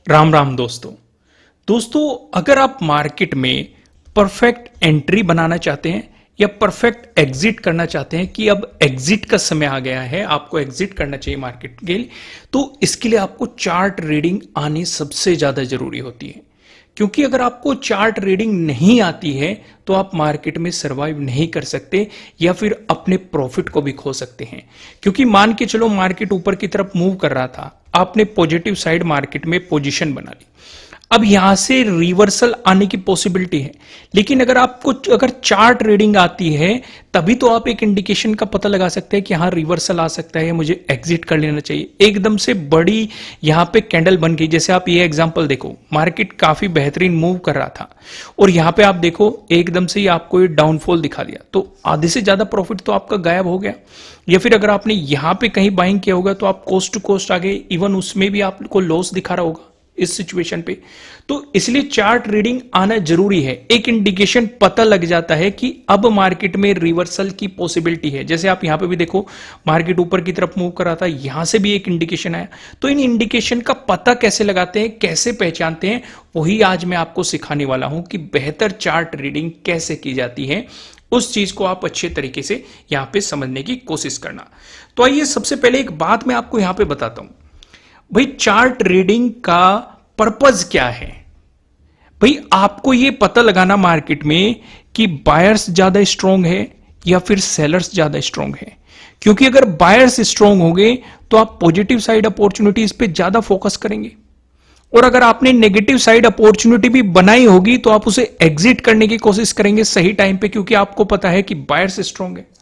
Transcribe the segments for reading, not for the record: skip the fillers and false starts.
राम राम दोस्तों अगर आप मार्केट में परफेक्ट एंट्री बनाना चाहते हैं या परफेक्ट एग्जिट करना चाहते हैं कि अब एग्जिट का समय आ गया है, आपको एग्जिट करना चाहिए मार्केट के लिए, तो इसके लिए आपको चार्ट रीडिंग आनी सबसे ज्यादा जरूरी होती है। क्योंकि अगर आपको चार्ट रीडिंग नहीं आती है तो आप मार्केट में सरवाइव नहीं कर सकते या फिर अपने प्रॉफिट को भी खो सकते हैं। क्योंकि मान के चलो मार्केट ऊपर की तरफ मूव कर रहा था, आपने पॉजिटिव साइड मार्केट में पोजीशन बना ली, अब यहां से रिवर्सल आने की पॉसिबिलिटी है। लेकिन अगर चार्ट रीडिंग आती है तभी तो आप एक इंडिकेशन का पता लगा सकते हैं कि हाँ रिवर्सल आ सकता है, मुझे एग्जिट कर लेना चाहिए। एकदम से बड़ी यहां पे कैंडल बन गई, जैसे आप ये एग्जांपल देखो, मार्केट काफी बेहतरीन मूव कर रहा था और यहां पे आप देखो एकदम से ही आपको ये डाउनफॉल दिखा दिया, तो आधे से ज्यादा प्रॉफिट तो आपका गायब हो गया। या फिर अगर आपने यहां पे कहीं बाइंग किया होगा तो आप कोस्ट टू कोस्ट आ गए, इवन उसमें भी आपको लॉस दिखा रहा होगा इस सिचुएशन पे। तो इसलिए चार्ट रीडिंग आना जरूरी है, एक इंडिकेशन पता लग जाता है कि अब मार्केट में रिवर्सल की पॉसिबिलिटी है। जैसे आप यहां पे भी देखो मार्केट ऊपर की तरफ मूव कर रहा था, यहां से भी एक इंडिकेशन आया। तो इन इंडिकेशन का पता कैसे लगाते हैं, कैसे पहचानते हैं, वही आज मैं आपको सिखाने वाला हूं कि बेहतर चार्ट रीडिंग कैसे की जाती है। उस चीज को आप अच्छे तरीके से यहां पे समझने की कोशिश करना। तो आइए सबसे पहले एक बात मैं आपको यहां पे बताता हूं, भाई चार्ट रीडिंग का पर्पज क्या है। भाई आपको यह पता लगाना मार्केट में कि बायर्स ज्यादा स्ट्रांग है या फिर सेलर्स ज्यादा स्ट्रांग है। क्योंकि अगर बायर्स स्ट्रांग होंगे तो आप पॉजिटिव साइड अपॉर्चुनिटीज पे ज्यादा फोकस करेंगे, और अगर आपने नेगेटिव साइड अपॉर्चुनिटी भी बनाई होगी तो आप उसे एग्जिट करने की कोशिश करेंगे सही टाइम पे, क्योंकि आपको पता है कि बायर्स स्ट्रांग है।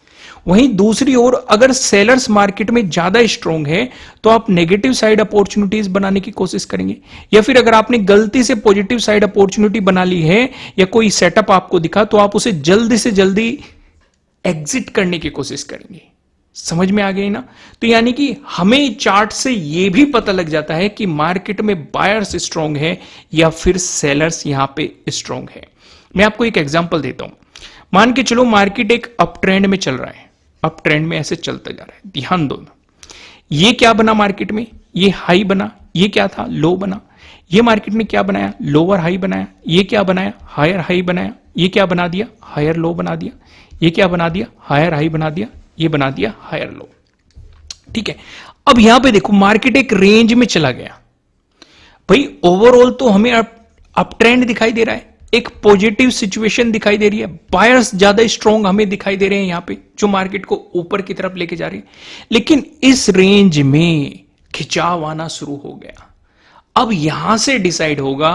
वहीं दूसरी ओर अगर सेलर्स मार्केट में ज्यादा स्ट्रांग है तो आप नेगेटिव साइड अपॉर्चुनिटीज बनाने की कोशिश करेंगे, या फिर अगर आपने गलती से पॉजिटिव साइड अपॉर्चुनिटी बना ली है या कोई सेटअप आपको दिखा तो आप उसे जल्दी से जल्दी एग्जिट करने की कोशिश करेंगे। समझ में आ गई ना। तो यानी कि हमें चार्ट से यह भी पता लग जाता है कि मार्केट में बायर्स स्ट्रांग है या फिर सेलर्स यहां पे स्ट्रांग है। मैं आपको एक एग्जांपल देता हूं, मान के चलो मार्केट एक अप ट्रेंड में चल रहा है, अप ट्रेंड में ऐसे चलता जा रहा है, ध्यान दो ना। ये क्या बना मार्केट में, ये हाई बना, ये क्या था लो बना। ये मार्केट में क्या बनाया, लोअर हाई बनाया। ये क्या बनाया, हायर हाई बनाया। ये क्या बना दिया, हायर लो बना दिया। ये क्या बना दिया, हायर हाई बना दिया। ये बना दिया हायर लो। ठीक है, अब यहां पे देखो मार्केट एक रेंज में चला गया। भाई ओवरऑल तो हमें अप ट्रेंड दिखाई दे रहा है, एक पॉजिटिव सिचुएशन दिखाई दे रही है, बायर्स ज्यादा स्ट्रांग हमें दिखाई दे रहे हैं यहां पे जो मार्केट को ऊपर की तरफ लेके जा रहे हैं। लेकिन इस रेंज में खिंचाव आना शुरू हो गया। अब यहां से डिसाइड होगा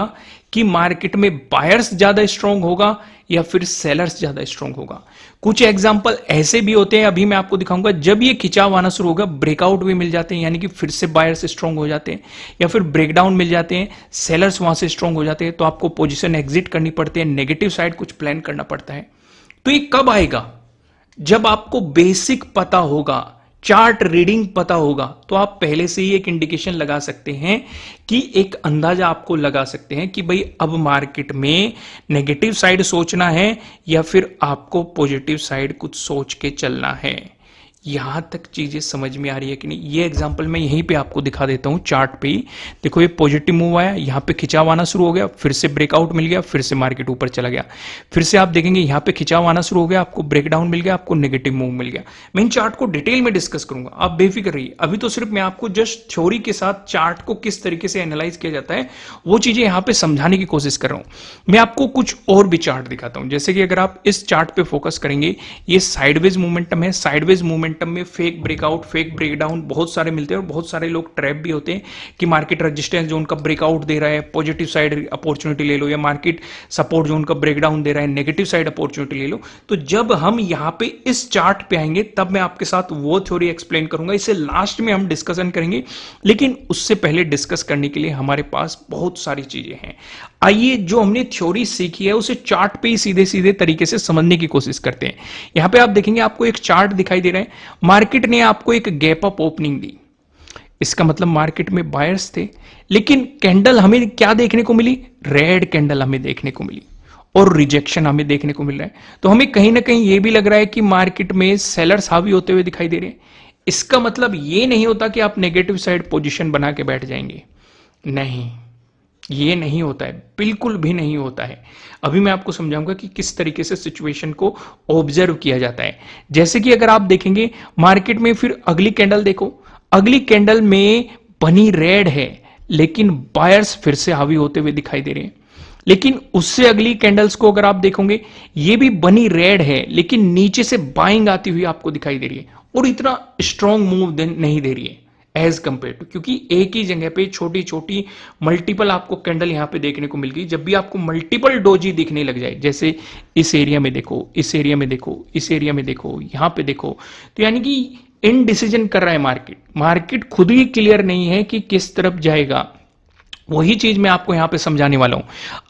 कि मार्केट में बायर्स ज्यादा स्ट्रांग होगा या फिर सेलर्स ज्यादा स्ट्रांग होगा। कुछ एग्जांपल ऐसे भी होते हैं, अभी मैं आपको दिखाऊंगा, जब ये खिंचाव आना शुरू होगा ब्रेकआउट भी मिल जाते हैं, यानी कि फिर से बायर्स स्ट्रांग हो जाते हैं, या फिर ब्रेकडाउन मिल जाते हैं, सेलर्स वहां से स्ट्रांग हो जाते हैं, तो आपको पोजीशन एग्जिट करनी पड़ती है, नेगेटिव साइड कुछ प्लान करना पड़ता है। तो ये कब आएगा, जब आपको बेसिक पता होगा, चार्ट रीडिंग पता होगा, तो आप पहले से ही एक इंडिकेशन लगा सकते हैं कि एक अंदाजा आपको लगा सकते हैं कि भाई अब मार्केट में नेगेटिव साइड सोचना है या फिर आपको पॉजिटिव साइड कुछ सोच के चलना है। यहां तक चीजें समझ में आ रही है कि नहीं। ये एग्जांपल मैं यहीं पे आपको दिखा देता हूं चार्ट पे ही। देखो ये पॉजिटिव मूव आया, यहां पे खिंचाव आना शुरू हो गया, फिर से ब्रेकआउट मिल गया, फिर से मार्केट ऊपर चला गया, फिर से आप देखेंगे यहां पे खिंचाव आना शुरू हो गया, आपको ब्रेकडाउन मिल गया, आपको नेगेटिव मूव मिल गया। मैं इन चार्ट को डिटेल में डिस्कस करूंगा, आप बेफिक्र रहिए। अभी तो सिर्फ मैं आपको जस्ट थ्योरी के साथ चार्ट को किस तरीके से एनालाइज किया जाता है वो चीजें यहां पे समझाने की कोशिश कर रहा हूं। मैं आपको कुछ और भी चार्ट दिखाता हूं, जैसे कि अगर आप इस चार्ट पे फोकस करेंगे, ये साइडवेज मोमेंटम है, साइडवेज मोमेंटम में फेक ब्रेकआउट, फेक ब्रेकडाउन बहुत सारे मिलते हैं, और बहुत सारे लोग ट्रैप भी होते हैं कि मार्केट रेजिस्टेंस जोन का ब्रेकआउट दे रहा है, पॉजिटिव साइड अपॉर्चुनिटी ले लो, या मार्केट सपोर्ट जोन का ब्रेकडाउन दे रहा है, नेगेटिव साइड अपॉर्चुनिटी ले लो। तो जब हम यहां पे इस चार्ट पे आएंगे तब मैं आपके साथ वो थ्योरी एक्सप्लेन करूंगा, इसे लास्ट में हम डिस्कशन करेंगे। लेकिन उससे पहले डिस्कस करने के लिए हमारे पास बहुत सारी चीजें हैं। आइए जो हमने थ्योरी सीखी है उसे चार्ट पे ही सीधे सीधे तरीके से समझने की कोशिश करते हैं। यहां पे आप देखेंगे आपको एक चार्ट दिखाई दे रहा है, मार्केट ने आपको एक गैप अप ओपनिंग दी, इसका मतलब मार्केट में बायर्स थे। लेकिन कैंडल हमें क्या देखने को मिली, रेड कैंडल हमें देखने को मिली, और रिजेक्शन हमें देखने को मिल रहा है। तो हमें कहीं ना कहीं यह भी लग रहा है कि मार्केट में सेलर्स हावी होते हुए दिखाई दे रहे हैं। इसका मतलब यह नहीं होता कि आप नेगेटिव साइड पोजीशन बना के बैठ जाएंगे, नहीं। ये नहीं होता है, बिल्कुल भी नहीं होता है। अभी मैं आपको समझाऊंगा कि किस तरीके से सिचुएशन को ऑब्जर्व किया जाता है। जैसे कि अगर आप देखेंगे मार्केट में, फिर अगली कैंडल देखो, अगली कैंडल में बनी रेड है, लेकिन बायर्स फिर से हावी होते हुए दिखाई दे रहे हैं। लेकिन उससे अगली कैंडल्स को अगर आप देखोगे, ये भी बनी रेड है, लेकिन नीचे से बाइंग आती हुई आपको दिखाई दे रही है, और इतना स्ट्रॉन्ग मूव नहीं दे रही है एज कंपेयर टू, क्योंकि एक ही जगह पे छोटी छोटी मल्टीपल आपको कैंडल यहां पे देखने को मिल गई। जब भी आपको मल्टीपल डोजी दिखने लग जाए, जैसे इस एरिया में देखो, इस एरिया में देखो, इस एरिया में देखो, यहां पे देखो, तो यानी कि इनडिसीजन कर रहा है मार्केट। मार्केट खुद ही क्लियर नहीं है कि किस तरफ जाएगा। वही चीज मैं आपको यहां पे समझाने वाला हूं।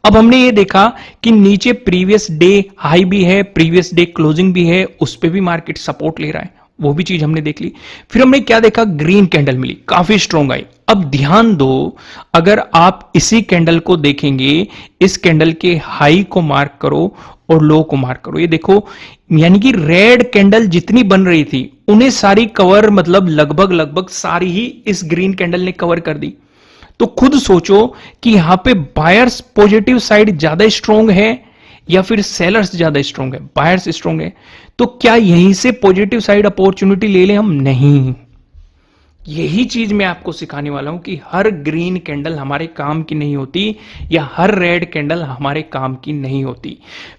अब हमने ये देखा कि नीचे प्रीवियस डे हाई भी है, प्रीवियस डे क्लोजिंग भी है, उस पे भी मार्केट सपोर्ट ले रहा है, वो भी चीज हमने देख ली। फिर हमने क्या देखा, ग्रीन कैंडल मिली, काफी स्ट्रॉन्ग आई। अब ध्यान दो, अगर आप इसी कैंडल को देखेंगे, इस कैंडल के हाई को मार्क करो और लो को मार्क करो, ये देखो, यानी कि रेड कैंडल जितनी बन रही थी उन्हें सारी कवर, मतलब लगभग लगभग सारी ही इस ग्रीन कैंडल ने कवर कर दी। तो खुद सोचो कि यहां पे बायर्स पॉजिटिव साइड ज्यादा स्ट्रॉन्ग है या फिर सेलर्स ज्यादा स्ट्रॉन्ग है? बायर्स स्ट्रॉन्ग है, तो क्या यहीं से पॉजिटिव साइड अपॉर्चुनिटी ले लें हम? नहीं। यही चीज मैं आपको सिखाने वाला हूं कि हर ग्रीन कैंडल हमारे काम की नहीं होती, या हर रेड कैंडल हमारे काम की नहीं होती।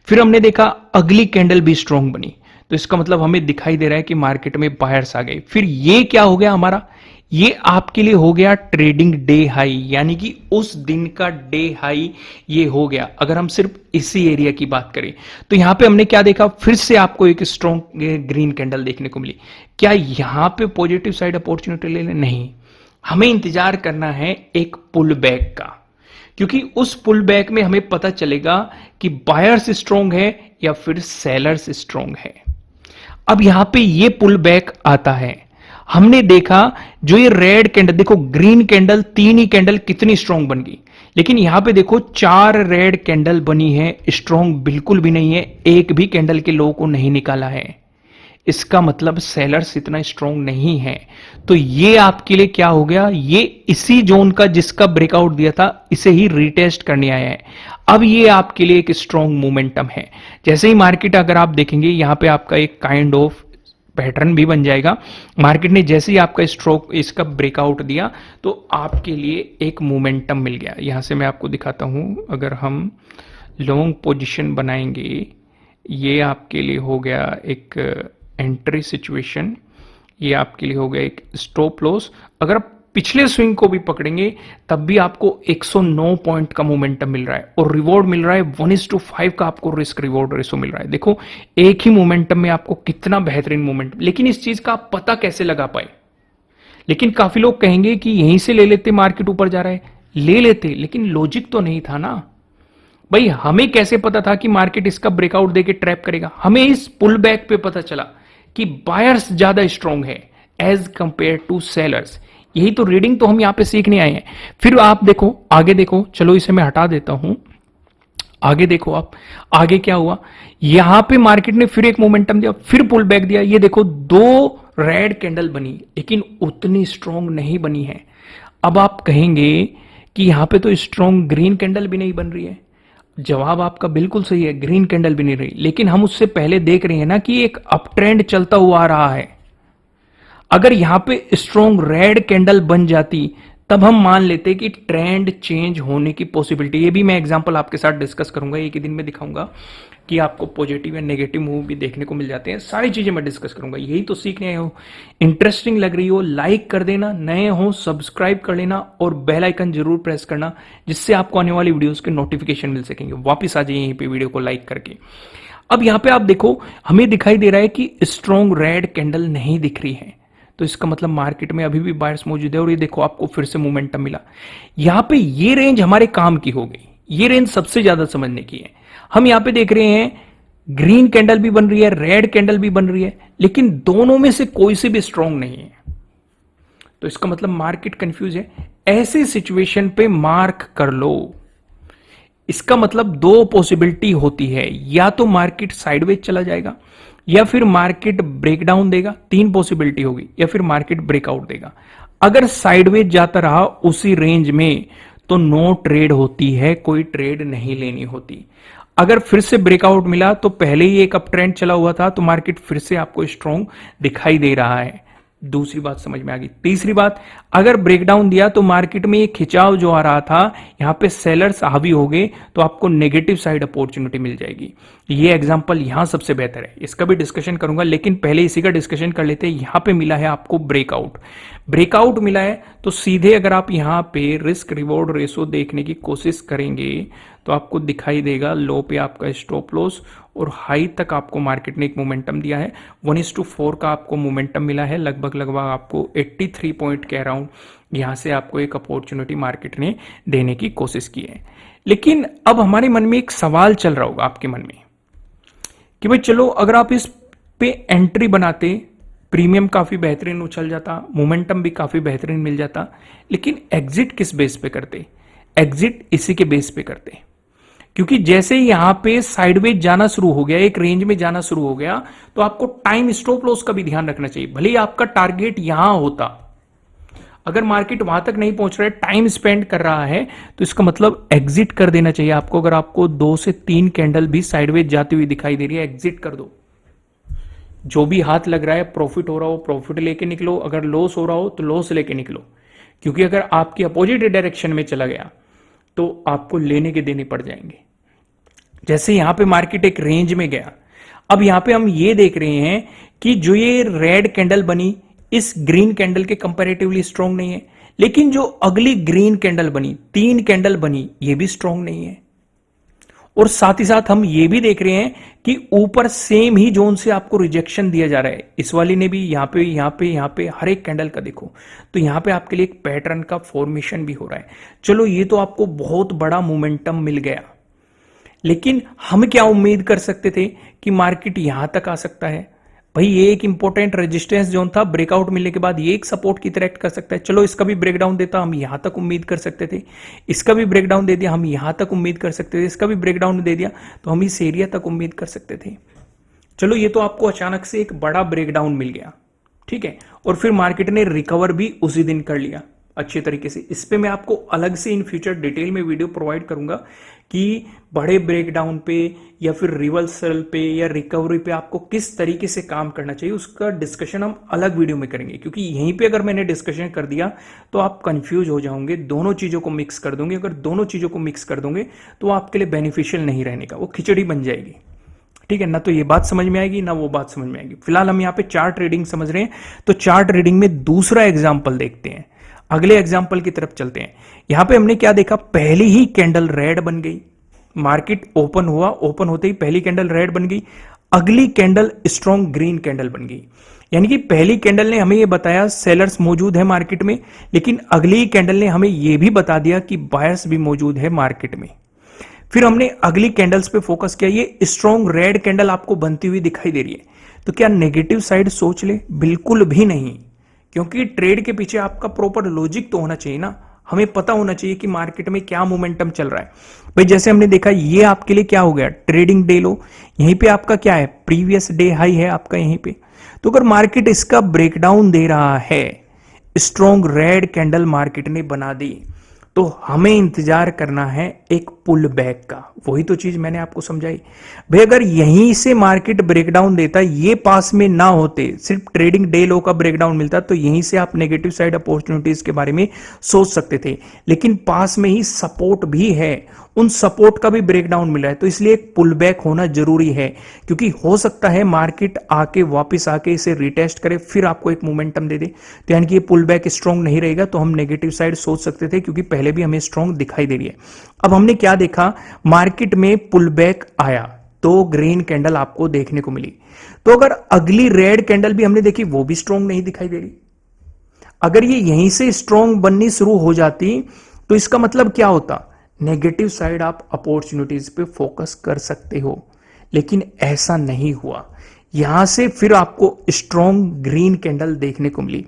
फिर हमने देखा अगली कैंडल भी स्ट्रॉन्ग बनी, तो इसका मतलब हमें दिखाई दे रहा है कि मार्केट में बायर्स आ गए। फिर ये क्या हो गया हमारा, ये आपके लिए हो गया ट्रेडिंग डे हाई, यानी कि उस दिन का डे हाई ये हो गया। अगर हम सिर्फ इसी एरिया की बात करें, तो यहां पे हमने क्या देखा, फिर से आपको एक स्ट्रॉन्ग ग्रीन कैंडल देखने को मिली। क्या यहां पे पॉजिटिव साइड अपॉर्चुनिटी ले लें? नहीं, हमें इंतजार करना है एक पुल बैक का, क्योंकि उस पुल बैक में हमें पता चलेगा कि बायर्स स्ट्रॉन्ग है या फिर सेलर्स स्ट्रॉन्ग है। अब यहां पे ये पुल बैक आता है, हमने देखा जो ये रेड कैंडल, देखो ग्रीन कैंडल, तीन ही कैंडल कितनी स्ट्रॉन्ग बन गई, लेकिन यहां पे देखो 4 रेड कैंडल बनी है, स्ट्रॉन्ग बिल्कुल भी नहीं है, एक भी कैंडल के लो को नहीं निकाला है। इसका मतलब सेलर्स इतना स्ट्रॉन्ग नहीं है। तो ये आपके लिए क्या हो गया, ये इसी जोन का जिसका ब्रेकआउट दिया था, इसे ही रिटेस्ट करने आया है। अब ये आपके लिए एक स्ट्रॉन्ग मोमेंटम है। जैसे ही मार्केट अगर आप देखेंगे, यहां पे आपका एक काइंड ऑफ पैटर्न भी बन जाएगा। मार्केट ने जैसे ही आपका स्ट्रोक, इसका ब्रेकआउट दिया, तो आपके लिए एक मोमेंटम मिल गया। यहां से मैं आपको दिखाता हूं, अगर हम लॉन्ग पोजीशन बनाएंगे, ये आपके लिए हो गया एक एंट्री सिचुएशन, ये आपके लिए हो गया एक स्टॉप लॉस। अगर आप पिछले स्विंग को भी पकड़ेंगे, तब भी आपको 109 पॉइंट का मोमेंटम मिल रहा है, और रिवॉर्ड मिल रहा है 1:5 का आपको रिस्क रिवॉर्ड रेशो मिल रहा है। देखो एक ही मोमेंटम में आपको कितना बेहतरीन मोमेंटम। लेकिन इस चीज का आप पता कैसे लगा पाए? लेकिन काफी लोग कहेंगे कि यहीं से ले लेते, मार्केट ऊपर जा रहा है, ले लेते, लेकिन लॉजिक तो नहीं था ना भाई। हमें कैसे पता था कि मार्केट इसका ब्रेकआउट देके ट्रैप करेगा? हमें इस पुल बैक पे पता चला कि बायर्स ज्यादा स्ट्रॉन्ग है एज कंपेयर टू सेलर्स। यही तो रीडिंग तो हम यहां पे सीखने आए हैं। फिर आप देखो, आगे देखो, चलो इसे मैं हटा देता हूं, आगे देखो आप, आगे क्या हुआ, यहां पे मार्केट ने फिर एक मोमेंटम दिया, फिर पुल बैक दिया। ये देखो 2 रेड कैंडल बनी, लेकिन उतनी स्ट्रॉन्ग नहीं बनी है। अब आप कहेंगे कि यहां पे तो स्ट्रॉन्ग ग्रीन कैंडल भी नहीं बन रही है। जवाब आपका बिल्कुल सही है, ग्रीन कैंडल भी नहीं रही, लेकिन हम उससे पहले देख रहे हैं ना कि एक अप ट्रेंड चलता हुआ आ रहा है। अगर यहां पे स्ट्रॉन्ग रेड कैंडल बन जाती, तब हम मान लेते कि ट्रेंड चेंज होने की पॉसिबिलिटी। ये भी मैं एग्जांपल आपके साथ डिस्कस करूंगा, एक ही दिन में दिखाऊंगा कि आपको पॉजिटिव या नेगेटिव मूव भी देखने को मिल जाते हैं। सारी चीजें मैं डिस्कस करूंगा। यही तो सीखने आए हो, इंटरेस्टिंग लग रही हो, लाइक कर देना, नए हो सब्सक्राइब कर लेना, और बेल आइकन जरूर प्रेस करना, जिससे आपको आने वाली वीडियोस के नोटिफिकेशन मिल सकेंगे। वापिस आ जाइए यहीं पे वीडियो को लाइक करके। अब यहां पे आप देखो, हमें दिखाई दे रहा है कि स्ट्रॉन्ग रेड कैंडल नहीं दिख रही है, तो इसका मतलब मार्केट में अभी भी बायर्स मौजूद है। और ये देखो आपको फिर से मोमेंटम मिला। यहां पे ये रेंज हमारे काम की हो गई, ये रेंज सबसे ज्यादा समझने की है। हम यहां पे देख रहे हैं ग्रीन कैंडल भी बन रही है, रेड कैंडल भी बन रही है, लेकिन दोनों में से कोई से भी स्ट्रॉन्ग नहीं है। तो इसका मतलब मार्केट कंफ्यूज है। ऐसे सिचुएशन पे मार्क कर लो। इसका मतलब 2 पॉसिबिलिटी होती है, या तो मार्केट साइडवेज चला जाएगा, या फिर मार्केट ब्रेकडाउन देगा, 3 पॉसिबिलिटी होगी, या फिर मार्केट ब्रेकआउट देगा। अगर साइडवेज जाता रहा उसी रेंज में, तो नो ट्रेड होती है, कोई ट्रेड नहीं लेनी होती। अगर फिर से ब्रेकआउट मिला तो पहले ही एक अप ट्रेंड चला हुआ था, तो मार्केट फिर से आपको स्ट्रॉन्ग दिखाई दे रहा है। दूसरी बात समझ में आ गई। तीसरी बात, अगर ब्रेकडाउन दिया तो मार्केट में एक खिंचाव जो आ रहा था, यहां पे सेलर्स हावी हो गए, तो आपको नेगेटिव साइड अपॉर्चुनिटी मिल जाएगी। ये एग्जांपल यहां सबसे बेहतर है, इसका भी डिस्कशन करूंगा, लेकिन पहले इसी का डिस्कशन कर लेते हैं। यहां पे मिला है आपको ब्रेकआउट, ब्रेकआउट मिला है तो सीधे अगर आप यहां पे रिस्क रिवॉर्ड रेशो देखने की कोशिश करेंगे तो आपको दिखाई देगा लो पे आपका स्टॉप लॉस और हाई तक आपको मार्केट ने एक मोमेंटम दिया है। 1:4 का आपको मोमेंटम मिला है, लगभग लगभग आपको 83 पॉइंट के अराउंड यहां से आपको एक अपॉर्चुनिटी मार्केट ने देने की कोशिश की है। लेकिन अब हमारे मन में एक सवाल चल रहा होगा आपके मन में कि भाई चलो अगर आप इस पे एंट्री बनाते, प्रीमियम काफी बेहतरीन उछल जाता, मोमेंटम भी काफी बेहतरीन मिल जाता, लेकिन एग्जिट किस बेस पे करते? एग्जिट इसी के बेस पे करते, क्योंकि जैसे ही यहां पे साइडवेज जाना शुरू हो गया, एक रेंज में जाना शुरू हो गया, तो आपको टाइम स्टॉप लॉस का भी ध्यान रखना चाहिए। भले ही आपका टारगेट यहां होता, अगर मार्केट वहां तक नहीं पहुंच रहा है, टाइम स्पेंड कर रहा है, तो इसका मतलब एग्जिट कर देना चाहिए आपको। अगर आपको 2 से 3 कैंडल भी साइडवेज जाती हुई दिखाई दे रही है, एग्जिट कर दो। जो भी हाथ लग रहा है, प्रॉफिट हो रहा हो प्रॉफिट लेके निकलो, अगर लॉस हो रहा हो तो लॉस लेके निकलो, क्योंकि अगर आपकी अपोजिट डायरेक्शन में चला गया तो आपको लेने के देने पड़ जाएंगे। जैसे यहां पे मार्केट एक रेंज में गया, अब यहां पे हम ये देख रहे हैं कि जो ये रेड कैंडल बनी, इस ग्रीन कैंडल के कंपैरेटिवली स्ट्रांग नहीं है, लेकिन जो अगली ग्रीन कैंडल बनी, 3 कैंडल बनी, ये भी स्ट्रांग नहीं है। और साथ ही साथ हम ये भी देख रहे हैं कि ऊपर सेम ही जोन से आपको रिजेक्शन दिया जा रहा है। इस वाली ने भी यहां पे यहां पे यहां पे हर एक कैंडल का देखो, तो यहां पे आपके लिए एक पैटर्न का फॉर्मेशन भी हो रहा है। चलो ये तो आपको बहुत बड़ा मोमेंटम मिल गया, लेकिन हम क्या उम्मीद कर सकते थे कि मार्केट यहां तक आ सकता है? भाई ये एक इंपॉर्टेंट रेजिस्टेंस जोन था, ब्रेकआउट मिलने के बाद ये एक सपोर्ट की तरह एक्ट कर सकता है। चलो इसका भी ब्रेकडाउन देता, हम यहां तक उम्मीद कर सकते थे। इसका भी ब्रेकडाउन दे दिया, हम यहां तक उम्मीद कर सकते थे। इसका भी ब्रेकडाउन दे दिया तो हम इस एरिया तक उम्मीद कर सकते थे। चलो ये तो आपको अचानक से एक बड़ा ब्रेकडाउन मिल गया, ठीक है, और फिर मार्केट ने रिकवर भी उसी दिन कर लिया अच्छे तरीके से। इस पे मैं आपको अलग से इन फ्यूचर डिटेल में वीडियो प्रोवाइड करूंगा कि बड़े ब्रेकडाउन पे या फिर रिवर्सल पे या रिकवरी पे आपको किस तरीके से काम करना चाहिए, उसका डिस्कशन हम अलग वीडियो में करेंगे। क्योंकि यहीं पे अगर मैंने डिस्कशन कर दिया तो आप कंफ्यूज हो जाओगे, दोनों चीजों को मिक्स कर दोगे। अगर दोनों चीजों को मिक्स कर दोगे तो आपके लिए बेनिफिशियल नहीं रहने का, वो खिचड़ी बन जाएगी, ठीक है ना। तो ये बात समझ में आएगी ना वो बात समझ में आएगी। फिलहाल हम यहाँ पे चार्ट ट्रेडिंग समझ रहे हैं, तो चार्ट ट्रेडिंग में दूसरा एग्जाम्पल देखते हैं, अगले एग्जाम्पल की तरफ चलते हैं। यहां पे हमने क्या देखा, पहली ही कैंडल रेड बन गई, मार्केट ओपन हुआ, ओपन होते ही पहली कैंडल रेड बन गई, अगली कैंडल स्ट्रॉन्ग ग्रीन कैंडल बन गई। यानी कि पहली कैंडल ने हमें यह बताया सेलर्स मौजूद है मार्केट में, लेकिन अगली कैंडल ने हमें यह भी बता दिया कि बायर्स भी मौजूद है मार्केट में। फिर हमने अगली कैंडल्स पे फोकस किया, ये स्ट्रॉन्ग रेड कैंडल आपको बनती हुई दिखाई दे रही है, तो क्या नेगेटिव साइड सोच ले? बिल्कुल भी नहीं, क्योंकि ट्रेड के पीछे आपका प्रॉपर लॉजिक तो होना चाहिए ना। हमें पता होना चाहिए कि मार्केट में क्या मोमेंटम चल रहा है। भाई जैसे हमने देखा, ये आपके लिए क्या हो गया, ट्रेडिंग डे लो, यहीं पे आपका क्या है, प्रीवियस डे हाई है आपका यहीं पे। तो अगर मार्केट इसका ब्रेकडाउन दे रहा है, स्ट्रॉन्ग रेड कैंडल मार्केट ने बना दी, तो हमें इंतजार करना है एक पुल बैक का। वही तो चीज मैंने आपको समझाई। भाई अगर यहीं से मार्केट ब्रेकडाउन देता, ये पास में ना होते, सिर्फ ट्रेडिंग डे लो का ब्रेकडाउन मिलता, तो यहीं से आप नेगेटिव साइड अपॉर्चुनिटीज के बारे में सोच सकते थे। लेकिन पास में ही सपोर्ट भी है, उन सपोर्ट का भी ब्रेकडाउन मिला है, तो इसलिए एक पुल बैक होना जरूरी है। क्योंकि हो सकता है मार्केट आके वापस आके इसे रिटेस्ट करे, फिर आपको एक मोमेंटम दे दे, तो यानी कि ये पुल बैक स्ट्रॉन्ग नहीं रहेगा, तो हम नेगेटिव साइड सोच सकते थे, क्योंकि पहले भी हमें स्ट्रॉन्ग दिखाई दे रही है। अब हमने क्या देखा, मार्केट में पुल बैक आया तो ग्रीन कैंडल आपको देखने को मिली, तो अगर अगली रेड कैंडल भी हमने देखी, वो भी स्ट्रॉन्ग नहीं दिखाई दे रही। अगर ये यहीं से स्ट्रॉन्ग बननी शुरू हो जाती, तो इसका मतलब क्या होता, नेगेटिव साइड आप अपॉर्चुनिटीज पे फोकस कर सकते हो। लेकिन ऐसा नहीं हुआ, यहां से फिर आपको स्ट्रॉन्ग ग्रीन कैंडल देखने को मिली,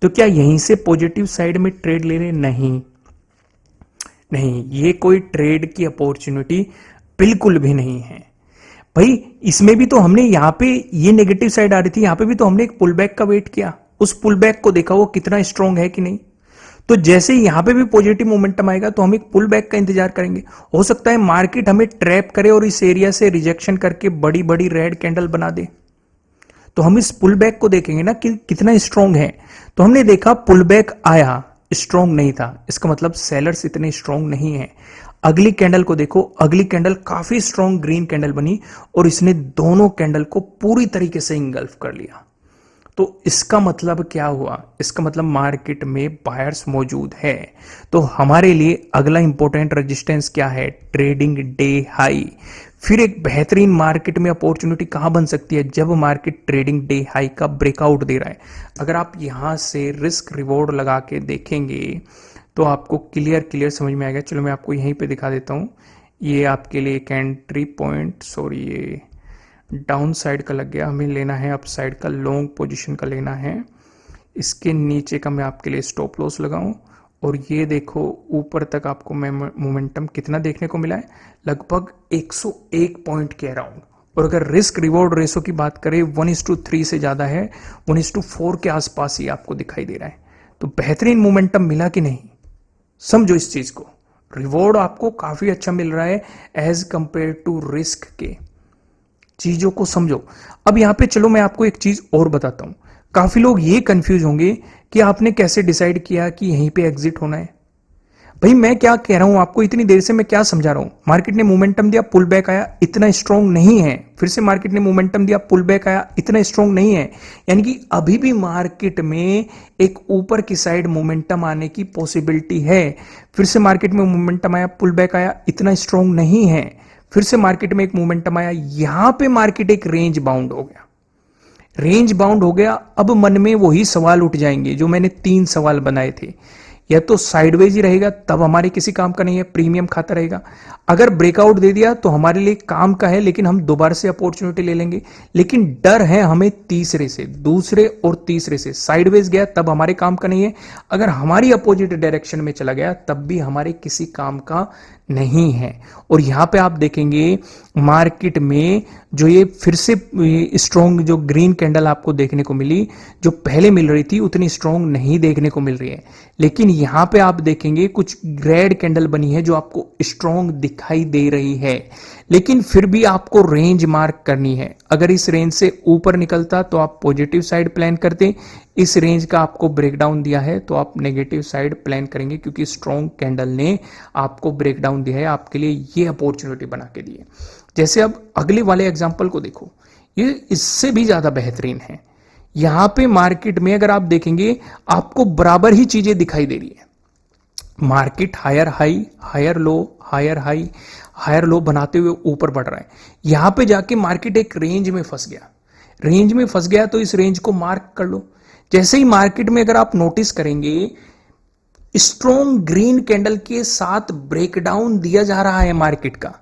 तो क्या यहीं से पॉजिटिव साइड में ट्रेड ले रहे? नहीं नहीं, ये कोई ट्रेड की अपॉर्चुनिटी बिल्कुल भी नहीं है। भाई इसमें भी तो हमने यहां पे ये नेगेटिव साइड आ रही थी, यहां पे भी तो हमने एक पुल बैक का वेट किया, उस पुल बैक को देखा वो कितना स्ट्रॉन्ग है कि नहीं। तो जैसे ही यहां पे भी पॉजिटिव मोमेंटम आएगा तो हम एक पुल बैक का इंतजार करेंगे। हो सकता है मार्केट हमें ट्रैप करे और इस एरिया से रिजेक्शन करके बड़ी बड़ी रेड कैंडल बना दे, तो हम इस पुल बैक को देखेंगे ना कि कितना स्ट्रांग है। तो हमने देखा पुल बैक आया, स्ट्रांग नहीं था, इसका मतलब सेलर्स इतने स्ट्रांग नहीं है। अगली कैंडल को देखो, अगली कैंडल काफी स्ट्रांग ग्रीन कैंडल बनी और इसने दोनों कैंडल को पूरी तरीके से इंगल्फ कर लिया। तो इसका मतलब क्या हुआ? इसका मतलब मार्केट में बायर्स मौजूद है। तो हमारे लिए अगला इंपॉर्टेंट रेजिस्टेंस क्या है? Trading day high. फिर एक बेहतरीन मार्केट में अपॉर्चुनिटी कहां बन सकती है? जब मार्केट ट्रेडिंग डे हाई का ब्रेकआउट दे रहा है। अगर आप यहां से रिस्क रिवॉर्ड लगा के देखेंगे तो आपको क्लियर समझ में आएगा। चलो मैं आपको यहीं पे दिखा देता हूं। ये आपके लिए एक एंट्री पॉइंट, सॉरी ये डाउन साइड का लग गया, हमें लेना है अप साइड का, लॉन्ग पोजीशन का लेना है। इसके नीचे का मैं आपके लिए स्टॉप लॉस लगाऊं और ये देखो ऊपर तक आपको मोमेंटम कितना देखने को मिला है? लगभग 101 पॉइंट के अराउंड। और अगर रिस्क रिवॉर्ड रेशो की बात करें 1:3 से ज्यादा है, 1:4 के आसपास ही आपको दिखाई दे रहा है। तो बेहतरीन मोमेंटम मिला कि नहीं? समझो इस चीज को, रिवॉर्ड आपको काफी अच्छा मिल रहा है एज कंपेयर टू रिस्क के। चीजों को समझो। अब यहां पे चलो मैं आपको एक चीज और बताता हूं। काफी लोग ये कंफ्यूज होंगे कि आपने कैसे डिसाइड किया कि यहीं पे एग्जिट होना है। भाई मैं क्या कह रहा हूं आपको, इतनी देर से मैं क्या समझा रहा हूं? मार्केट ने मोमेंटम दिया, पुल बैक आया, इतना स्ट्रांग नहीं है। फिर से मार्केट ने मोमेंटम दिया, पुल बैक आया, इतना स्ट्रांग नहीं है। यानी कि अभी भी मार्केट में एक ऊपर की साइड मोमेंटम आने की पॉसिबिलिटी है। फिर से मार्केट में मोमेंटम आया, पुल बैक आया, इतना स्ट्रांग नहीं है। फिर से मार्केट में एक मोमेंटम आया, यहां पे मार्केट एक रेंज बाउंड हो गया। रेंज बाउंड हो गया। अब मन में वही सवाल उठ जाएंगे जो मैंने 3 सवाल बनाए थे। या तो साइडवेज ही रहेगा, तब हमारे किसी काम का नहीं है, प्रीमियम खाता रहेगा। अगर ब्रेकआउट दे दिया तो हमारे लिए काम का है, लेकिन हम दोबारा से अपॉर्चुनिटी ले लेंगे। लेकिन डर है हमें तीसरे से, दूसरे और तीसरे से। साइडवेज गया तब हमारे काम का नहीं है, अगर हमारी अपोजिट डायरेक्शन में चला गया तब भी हमारे किसी काम का नहीं है। और यहां पे आप देखेंगे मार्केट में जो ये फिर से स्ट्रॉन्ग जो ग्रीन कैंडल आपको देखने को मिली, जो पहले मिल रही थी उतनी स्ट्रॉन्ग नहीं देखने को मिल रही है। लेकिन यहां पे आप देखेंगे कुछ रेड कैंडल बनी है जो आपको स्ट्रॉन्ग दिखाई दे रही है। लेकिन फिर भी आपको रेंज मार्क करनी है। अगर इस रेंज से ऊपर निकलता तो आप पॉजिटिव साइड प्लान करते, इस रेंज का आपको ब्रेकडाउन दिया है तो आप नेगेटिव साइड प्लान करेंगे, क्योंकि स्ट्रॉन्ग कैंडल ने आपको ब्रेकडाउन दिया है, आपके लिए ये अपॉर्चुनिटी बना के दी है। जैसे अब अगले वाले एग्जांपल को देखो, ये इससे भी ज्यादा बेहतरीन है। यहां पे मार्केट में अगर आप देखेंगे आपको बराबर ही चीजें दिखाई दे रही है। Market higher high, higher low, higher high, higher low बनाते हुए ऊपर बढ़ रहा है। यहां पे जाके मार्केट एक रेंज में फंस गया। रेंज में फंस गया तो इस रेंज को मार्क कर लो। जैसे ही मार्केट में अगर आप नोटिस करेंगे स्ट्रॉन्ग ग्रीन कैंडल के साथ ब्रेकडाउन दिया जा रहा है मार्केट का,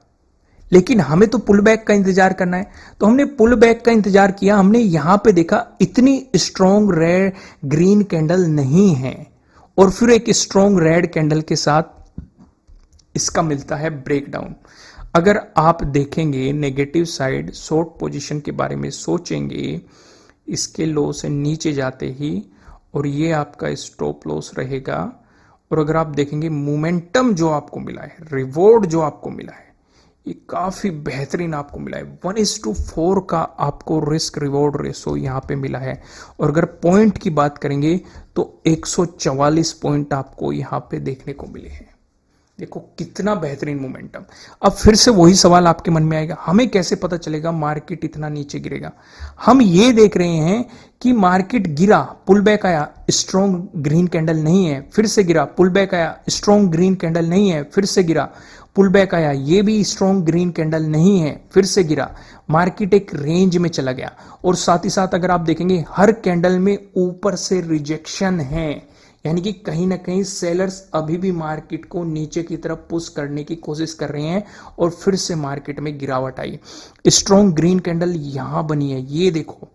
लेकिन हमें तो पुल बैक का इंतजार करना है। तो हमने पुल बैक का इंतजार किया, हमने यहां पे देखा इतनी स्ट्रॉन्ग रेड ग्रीन कैंडल नहीं है, और फिर एक स्ट्रॉन्ग रेड कैंडल के साथ इसका मिलता है ब्रेकडाउन। अगर आप देखेंगे नेगेटिव साइड शॉर्ट पोजीशन के बारे में सोचेंगे, इसके लो से नीचे जाते ही, और ये आपका स्टॉप लॉस रहेगा। और अगर आप देखेंगे मोमेंटम जो आपको मिला है, रिवॉर्ड जो आपको मिला है, ये काफी बेहतरीन आपको मिला है। 1:4 का आपको रिस्क रिवॉर्ड रेशो यहां पे मिला है। और अगर पॉइंट की बात करेंगे तो 144 पॉइंट आपको यहां पे देखने को मिले हैं। देखो कितना बेहतरीन मोमेंटम। अब फिर से वही सवाल आपके मन में आएगा, हमें कैसे पता चलेगा मार्केट इतना नीचे गिरेगा? हम ये देख रहे हैं कि मार्केट गिरा, पुल बैक आया, स्ट्रॉन्ग ग्रीन कैंडल नहीं है, फिर से गिरा, पुल बैक आया, स्ट्रॉन्ग ग्रीन कैंडल नहीं है, फिर से गिरा, पुल बैक आया, ये भी स्ट्रॉन्ग ग्रीन कैंडल नहीं है, फिर से गिरा। मार्केट एक रेंज में चला गया। और साथ ही साथ अगर आप देखेंगे हर कैंडल में ऊपर से रिजेक्शन है, यानी कि कहीं ना कहीं सेलर्स अभी भी मार्केट को नीचे की तरफ पुश करने की कोशिश कर रहे हैं, और फिर से मार्केट में गिरावट आई। स्ट्रॉन्ग ग्रीन कैंडल यहां बनी है, ये देखो,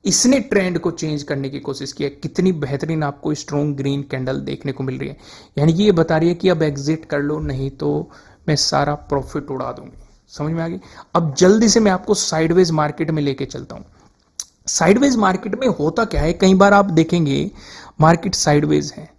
इसने ट्रेंड को चेंज करने की कोशिश की है। कितनी बेहतरीन आपको स्ट्रॉन्ग ग्रीन कैंडल देखने को मिल रही है। यानी कि ये बता रही है कि अब एग्जिट कर लो, नहीं तो मैं सारा प्रॉफिट उड़ा दूंगी। समझ में आ गई? अब जल्दी से मैं आपको साइडवेज मार्केट में लेके चलता हूं। साइडवेज मार्केट में होता क्या है, कई बार आप देखेंगे मार्केट साइडवेज है,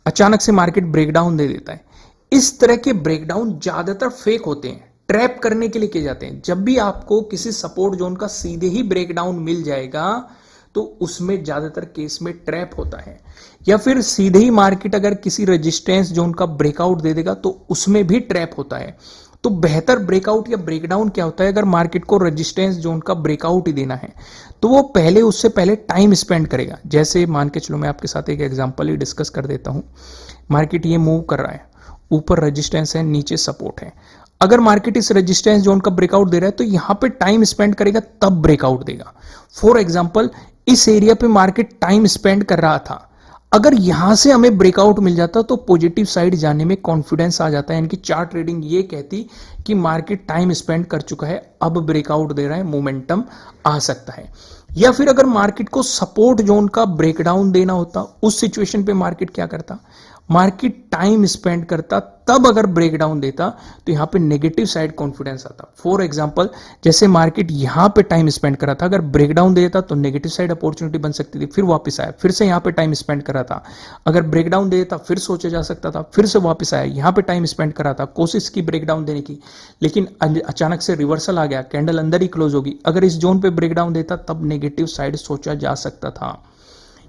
अचानक से मार्केट ब्रेकडाउन दे देता है। इस तरह के ब्रेकडाउन ज्यादातर फेक होते हैं, ट्रैप करने के लिए किए जाते हैं। जब भी आपको किसी सपोर्ट जोन का सीधे ही ब्रेकडाउन मिल जाएगा तो उसमें ज्यादातर केस में ट्रैप होता है, या फिर सीधे ही मार्केट अगर किसी रेजिस्टेंस जोन का ब्रेकआउट दे देगा तो उसमें भी ट्रैप होता है। तो बेहतर ब्रेकआउट या ब्रेकडाउन क्या होता है? अगर मार्केट को रेजिस्टेंस जोन का ब्रेकआउट ही देना है तो वो उससे पहले टाइम स्पेंड करेगा। जैसे मान के चलो, मैं आपके साथ एक एग्जांपल ही डिस्कस कर देता हूं। मार्केट ये मूव कर रहा है, ऊपर रेजिस्टेंस है, नीचे सपोर्ट है। अगर मार्केट इस रेजिस्टेंस जोन का ब्रेकआउट दे रहा है तो यहां पे टाइम स्पेंड करेगा, तब ब्रेकआउट देगा। फॉर एग्जांपल, इस एरिया पे मार्केट टाइम स्पेंड कर रहा था, अगर यहां से हमें ब्रेकआउट मिल जाता तो पॉजिटिव साइड जाने में कॉन्फिडेंस आ जाता है। इनकी चार्ट ट्रेडिंग ये कहती कि मार्केट टाइम स्पेंड कर चुका है, अब ब्रेकआउट दे रहा है, मोमेंटम आ सकता है। या फिर अगर मार्केट को सपोर्ट जोन का ब्रेकडाउन देना होता, उस सिचुएशन पे मार्केट क्या करता? मार्केट टाइम स्पेंड करता, तब अगर ब्रेकडाउन देता तो यहां पे नेगेटिव साइड कॉन्फिडेंस आता। फॉर एग्जांपल, जैसे मार्केट यहां पे टाइम स्पेंड कर रहा था, अगर ब्रेकडाउन देता तो नेगेटिव साइड अपॉर्चुनिटी बन सकती थी, फिर वापस आया, फिर से यहां पे टाइम स्पेंड कर रहा था। अगर ब्रेकडाउन देता फिर सोचा जा सकता था, फिर से वापस आया, यहां पे टाइम स्पेंड कर रहा था, कोशिश की ब्रेकडाउन देने की, लेकिन अचानक से रिवर्सल आ गया, कैंडल अंदर ही क्लोज होगी। अगर इस जोन पे ब्रेकडाउन देता तब नेगेटिव साइड सोचा जा सकता था।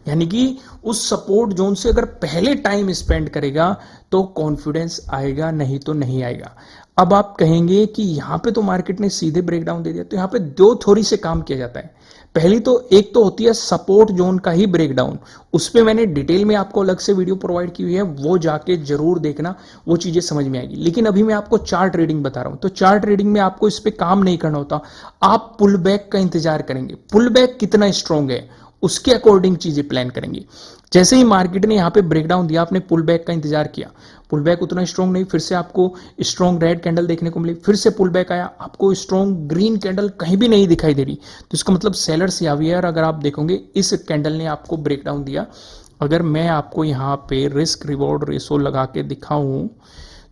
यानी कि उस सपोर्ट जोन से अगर पहले टाइम स्पेंड करेगा तो कॉन्फिडेंस आएगा, नहीं तो नहीं आएगा। अब आप कहेंगे कि यहां पे तो मार्केट ने सीधे ब्रेकडाउन दे दिया, तो यहां पे दो थोड़ी से काम किया जाता है। पहली तो एक तो होती है सपोर्ट जोन का ही ब्रेकडाउन, उस पे मैंने डिटेल में आपको अलग से वीडियो प्रोवाइड की हुई है, वो जाके जरूर देखना, वो चीजें समझ में आएगी। लेकिन अभी मैं आपको चार्ट ट्रेडिंग बता रहा हूं, तो चार्ट ट्रेडिंग में आपको इस पे काम नहीं करना होता, आप पुल बैक का इंतजार करेंगे। पुल बैक कितना स्ट्रांग है उसके अकॉर्डिंग चीजें प्लान करेंगे। जैसे ही मार्केट ने यहां पे ब्रेकडाउन दिया, आपने पुल बैक का इंतजार किया, पुल बैक उतना स्ट्रांग नहीं, फिर से आपको स्ट्रांग रेड कैंडल देखने को मिली, फिर से पुल बैक आया, आपको स्ट्रांग ग्रीन कैंडल कहीं भी नहीं दिखाई दे रही, तो इसका मतलब सेलर्स या हुए। और अगर आप देखोगे इस कैंडल ने आपको ब्रेकडाउन दिया, अगर मैं आपको यहाँ पे रिस्क रिवॉर्ड रेशो लगा के दिखाऊं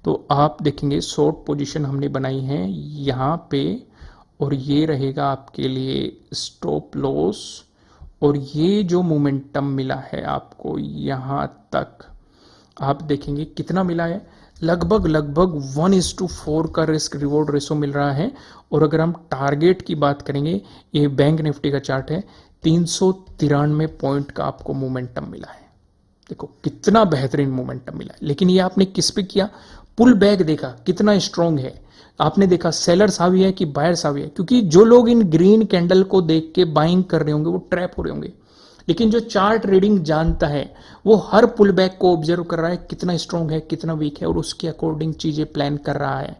तो आप देखेंगे शॉर्ट पोजीशन हमने बनाई है यहाँ पे, और ये रहेगा आपके लिए स्टॉप लॉस। और ये जो मोमेंटम मिला है आपको यहां तक, आप देखेंगे कितना मिला है, लगभग 1:4 का रिस्क रिवॉर्ड रेशो मिल रहा है। और अगर हम टारगेट की बात करेंगे, ये बैंक निफ्टी का चार्ट है, 393 पॉइंट का आपको मोमेंटम मिला है। देखो कितना बेहतरीन मोमेंटम मिला है। लेकिन ये आपने किस पे किया? पुल बैक देखा कितना स्ट्रांग है, आपने देखा सेलर्स हावी है कि बायर्स हावी है, क्योंकि जो लोग इन ग्रीन कैंडल को देख के बाइंग कर रहे होंगे वो ट्रैप हो रहे होंगे। लेकिन जो चार्ट ट्रेडिंग जानता है वो हर पुल बैक को ऑब्जर्व कर रहा है, कितना स्ट्रांग है, कितना वीक है, और उसके अकॉर्डिंग चीजें प्लान कर रहा है।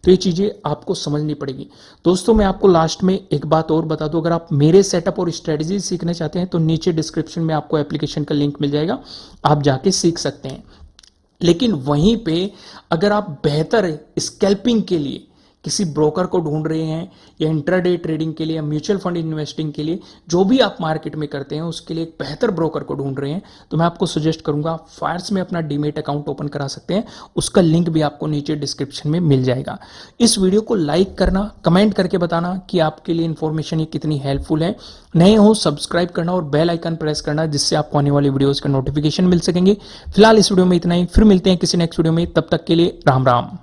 तो ये चीजें आपको समझनी पड़ेगी। दोस्तों, मैं आपको लास्ट में एक बात और बता दूं, अगर आप मेरे सेटअप और स्ट्रेटजी सीखना चाहते हैं तो नीचे डिस्क्रिप्शन में आपको एप्लीकेशन का लिंक मिल जाएगा, आप जाके सीख सकते हैं। लेकिन वहीं पे अगर आप बेहतर स्कैल्पिंग के लिए किसी ब्रोकर को ढूंढ रहे हैं, या इंट्राडे ट्रेडिंग के लिए, या म्यूचुअल फंड इन्वेस्टिंग के लिए, जो भी आप मार्केट में करते हैं उसके लिए एक बेहतर ब्रोकर को ढूंढ रहे हैं, तो मैं आपको सजेस्ट करूंगा फायर्स में अपना डीमेट अकाउंट ओपन करा सकते हैं। उसका लिंक भी आपको नीचे डिस्क्रिप्शन में मिल जाएगा। इस वीडियो को लाइक करना, कमेंट करके बताना कि आपके लिए इंफॉर्मेशन ये कितनी हेल्पफुल है। नए हो सब्सक्राइब करना और बेल आइकन प्रेस करना, जिससे आपको आने वाली वीडियोस का नोटिफिकेशन मिल सकेंगे। फिलहाल इस वीडियो में इतना ही, फिर मिलते हैं किसी नेक्स्ट वीडियो में, तब तक के लिए राम राम।